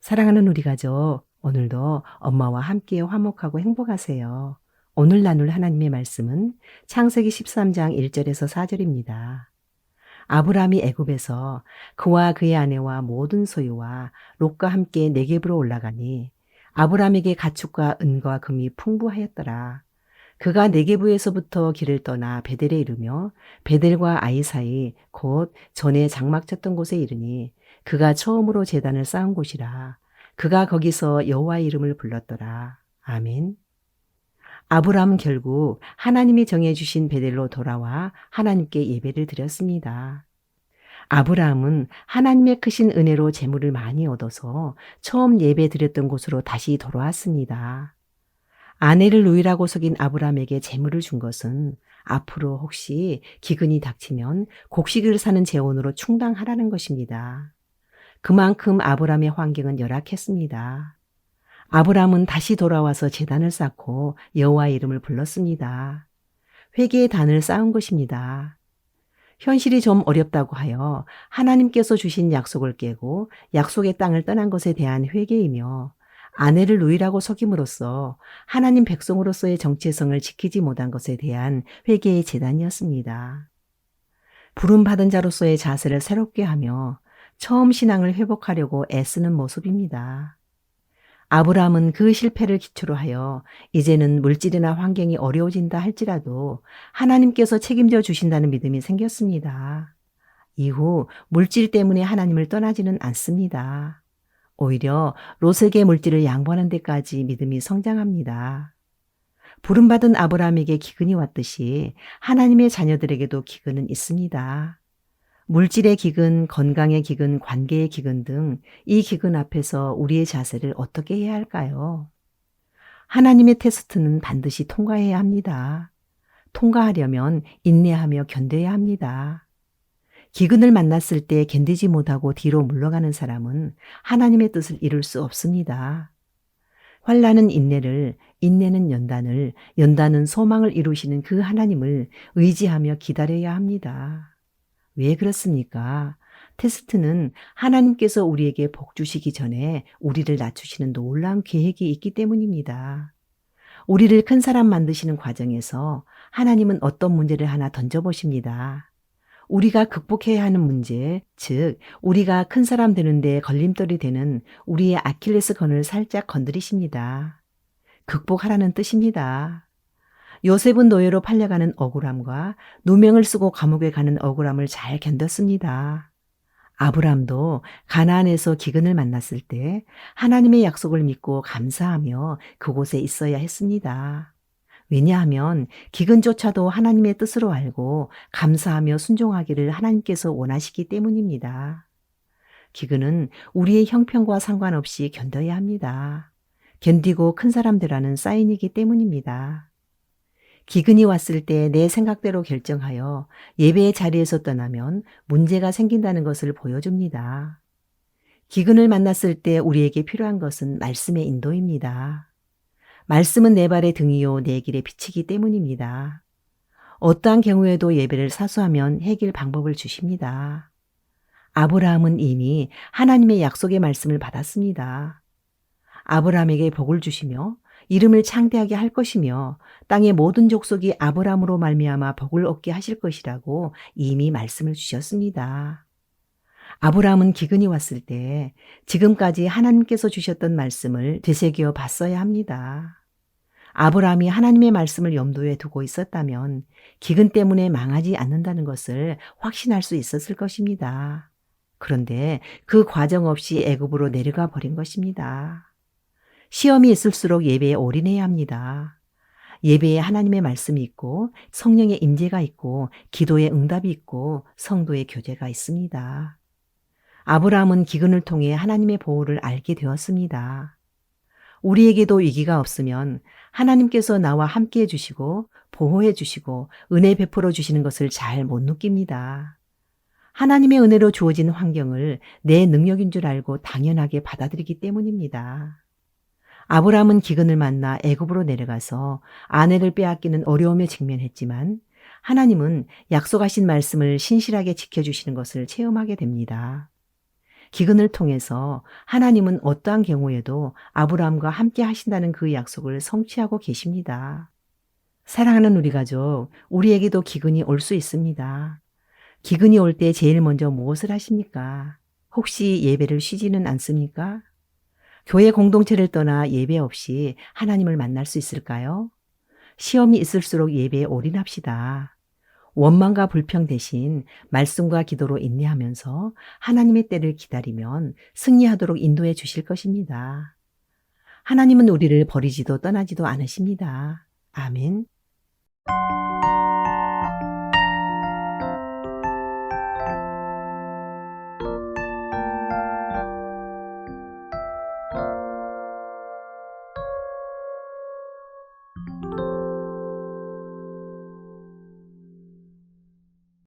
사랑하는 우리 가족, 오늘도 엄마와 함께 화목하고 행복하세요. 오늘 나눌 하나님의 말씀은 창세기 13장 1절에서 4절입니다. 아브라함이 애굽에서 그와 그의 아내와 모든 소유와 롯과 함께 네겝으로 올라가니 아브라함에게 가축과 은과 금이 풍부하였더라. 그가 네겝에서부터 길을 떠나 베델에 이르며 베델과 아이 사이 곧 전에 장막 쳤던 곳에 이르니 그가 처음으로 제단을 쌓은 곳이라. 그가 거기서 여호와의 이름을 불렀더라. 아멘. 아브라함은 결국 하나님이 정해주신 베델로 돌아와 하나님께 예배를 드렸습니다. 아브라함은 하나님의 크신 은혜로 재물을 많이 얻어서 처음 예배 드렸던 곳으로 다시 돌아왔습니다. 아내를 누이라고 속인 아브라함에게 재물을 준 것은 앞으로 혹시 기근이 닥치면 곡식을 사는 재원으로 충당하라는 것입니다. 그만큼 아브라함의 환경은 열악했습니다. 아브라함은 다시 돌아와서 제단을 쌓고 여호와의 이름을 불렀습니다. 회개의 단을 쌓은 것입니다. 현실이 좀 어렵다고 하여 하나님께서 주신 약속을 깨고 약속의 땅을 떠난 것에 대한 회개이며 아내를 누이라고 속임으로써 하나님 백성으로서의 정체성을 지키지 못한 것에 대한 회개의 제단이었습니다. 부름받은 자로서의 자세를 새롭게 하며 처음 신앙을 회복하려고 애쓰는 모습입니다. 아브라함은 그 실패를 기초로 하여 이제는 물질이나 환경이 어려워진다 할지라도 하나님께서 책임져 주신다는 믿음이 생겼습니다. 이후 물질 때문에 하나님을 떠나지는 않습니다. 오히려 롯에게 물질을 양보하는 데까지 믿음이 성장합니다. 부름받은 아브라함에게 기근이 왔듯이 하나님의 자녀들에게도 기근은 있습니다. 물질의 기근, 건강의 기근, 관계의 기근 등 이 기근 앞에서 우리의 자세를 어떻게 해야 할까요? 하나님의 테스트는 반드시 통과해야 합니다. 통과하려면 인내하며 견뎌야 합니다. 기근을 만났을 때 견디지 못하고 뒤로 물러가는 사람은 하나님의 뜻을 이룰 수 없습니다. 환난은 인내를, 인내는 연단을, 연단은 소망을 이루시는 그 하나님을 의지하며 기다려야 합니다. 왜 그렇습니까? 테스트는 하나님께서 우리에게 복 주시기 전에 우리를 낮추시는 놀라운 계획이 있기 때문입니다. 우리를 큰 사람 만드시는 과정에서 하나님은 어떤 문제를 하나 던져보십니다. 우리가 극복해야 하는 문제, 즉 우리가 큰 사람 되는데 걸림돌이 되는 우리의 아킬레스건을 살짝 건드리십니다. 극복하라는 뜻입니다. 요셉은 노예로 팔려가는 억울함과 누명을 쓰고 감옥에 가는 억울함을 잘 견뎠습니다. 아브라함도 가나안에서 기근을 만났을 때 하나님의 약속을 믿고 감사하며 그곳에 있어야 했습니다. 왜냐하면 기근조차도 하나님의 뜻으로 알고 감사하며 순종하기를 하나님께서 원하시기 때문입니다. 기근은 우리의 형편과 상관없이 견뎌야 합니다. 견디고 큰 사람 되라는 사인이기 때문입니다. 기근이 왔을 때 내 생각대로 결정하여 예배의 자리에서 떠나면 문제가 생긴다는 것을 보여줍니다. 기근을 만났을 때 우리에게 필요한 것은 말씀의 인도입니다. 말씀은 내 발의 등이요 내 길의 빛이기 때문입니다. 어떠한 경우에도 예배를 사수하면 해결 방법을 주십니다. 아브라함은 이미 하나님의 약속의 말씀을 받았습니다. 아브라함에게 복을 주시며 이름을 창대하게 할 것이며 땅의 모든 족속이 아브라함으로 말미암아 복을 얻게 하실 것이라고 이미 말씀을 주셨습니다. 아브라함은 기근이 왔을 때 지금까지 하나님께서 주셨던 말씀을 되새겨 봤어야 합니다. 아브라함이 하나님의 말씀을 염두에 두고 있었다면 기근 때문에 망하지 않는다는 것을 확신할 수 있었을 것입니다. 그런데 그 과정 없이 애굽으로 내려가 버린 것입니다. 시험이 있을수록 예배에 올인해야 합니다. 예배에 하나님의 말씀이 있고 성령의 임재가 있고 기도의 응답이 있고 성도의 교제가 있습니다. 아브라함은 기근을 통해 하나님의 보호를 알게 되었습니다. 우리에게도 위기가 없으면 하나님께서 나와 함께해 주시고 보호해 주시고 은혜 베풀어 주시는 것을 잘 못 느낍니다. 하나님의 은혜로 주어진 환경을 내 능력인 줄 알고 당연하게 받아들이기 때문입니다. 아브라함은 기근을 만나 애굽으로 내려가서 아내를 빼앗기는 어려움에 직면했지만 하나님은 약속하신 말씀을 신실하게 지켜주시는 것을 체험하게 됩니다. 기근을 통해서 하나님은 어떠한 경우에도 아브라함과 함께 하신다는 그 약속을 성취하고 계십니다. 사랑하는 우리 가족, 우리에게도 기근이 올 수 있습니다. 기근이 올 때 제일 먼저 무엇을 하십니까? 혹시 예배를 쉬지는 않습니까? 교회 공동체를 떠나 예배 없이 하나님을 만날 수 있을까요? 시험이 있을수록 예배에 올인합시다. 원망과 불평 대신 말씀과 기도로 인내하면서 하나님의 때를 기다리면 승리하도록 인도해 주실 것입니다. 하나님은 우리를 버리지도 떠나지도 않으십니다. 아멘.